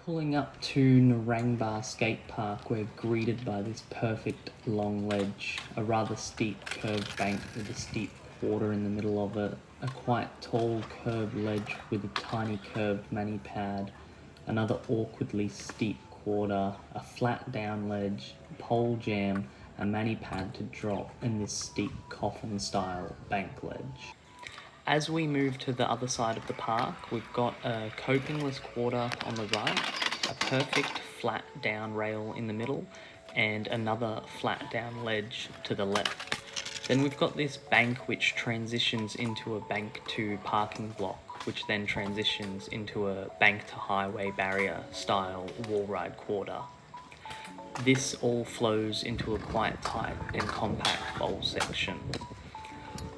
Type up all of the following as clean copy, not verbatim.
Pulling up to Narangba Skatepark, we're greeted by this perfect long ledge, a rather steep curved bank with a steep quarter in the middle of it, a quite tall curved ledge with a tiny curved mani pad, another awkwardly steep quarter, a flat down ledge, pole jam, a mani pad to drop, and this steep coffin style bank ledge. As we move to the other side of the park, we've got a copingless quarter on the right, a perfect flat down rail in the middle, and another flat down ledge to the left. Then we've got this bank which transitions into a bank to parking block, which then transitions into a bank to highway barrier style wall ride quarter. This all flows into a quite tight and compact bowl section.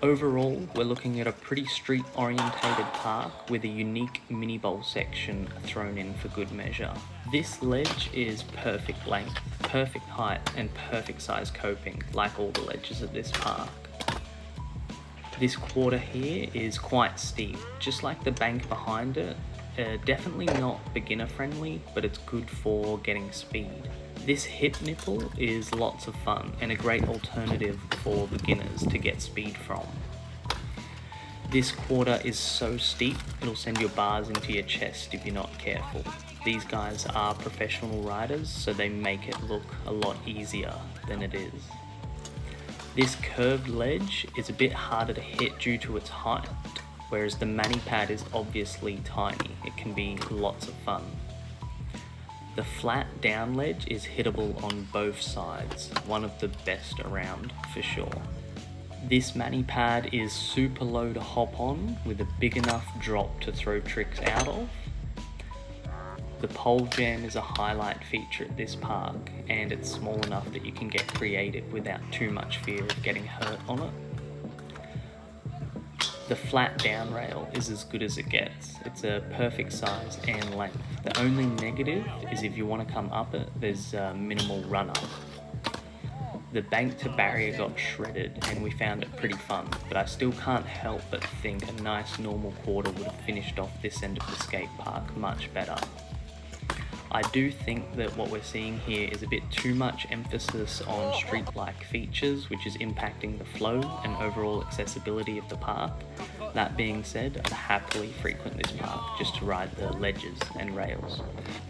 Overall, we're looking at a pretty street-orientated park with a unique mini bowl section thrown in for good measure. This ledge is perfect length, perfect height, and perfect size coping, like all the ledges at this park. This quarter here is quite steep, just like the bank behind it. Definitely not beginner friendly, but it's good for getting speed. This hip nipple is lots of fun and a great alternative for beginners to get speed from. This quarter is so steep, it'll send your bars into your chest if you're not careful. These guys are professional riders, so they make it look a lot easier than it is. This curved ledge is a bit harder to hit due to its height, whereas the mani pad is obviously tiny. It can be lots of fun. The flat down ledge is hittable on both sides, one of the best around for sure. This mani pad is super low to hop on with a big enough drop to throw tricks out of. The pole jam is a highlight feature at this park, and it's small enough that you can get creative without too much fear of getting hurt on it. The flat down rail is as good as it gets. It's a perfect size and length. The only negative is if you want to come up it, there's a minimal run up. The bank to barrier got shredded and we found it pretty fun, but I still can't help but think a nice normal quarter would have finished off this end of the skate park much better. I do think that what we're seeing here is a bit too much emphasis on street-like features, which is impacting the flow and overall accessibility of the park. That being said, I'd happily frequent this park just to ride the ledges and rails.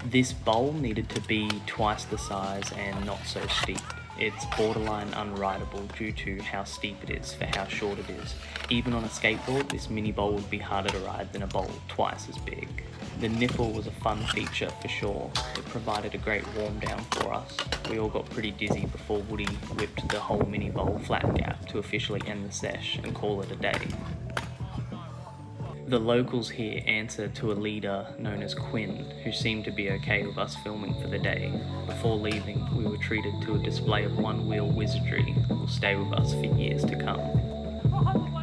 This bowl needed to be twice the size and not so steep. It's borderline unrideable due to how steep it is for how short it is. Even on a skateboard, this mini bowl would be harder to ride than a bowl twice as big. The nipple was a fun feature for sure. It provided a great warm down for us. We all got pretty dizzy before Woody whipped the whole mini bowl flat gap to officially end the sesh and call it a day. The locals here answered to a leader known as Quinn, who seemed to be okay with us filming for the day. Before leaving, we were treated to a display of one-wheel wizardry that will stay with us for years to come.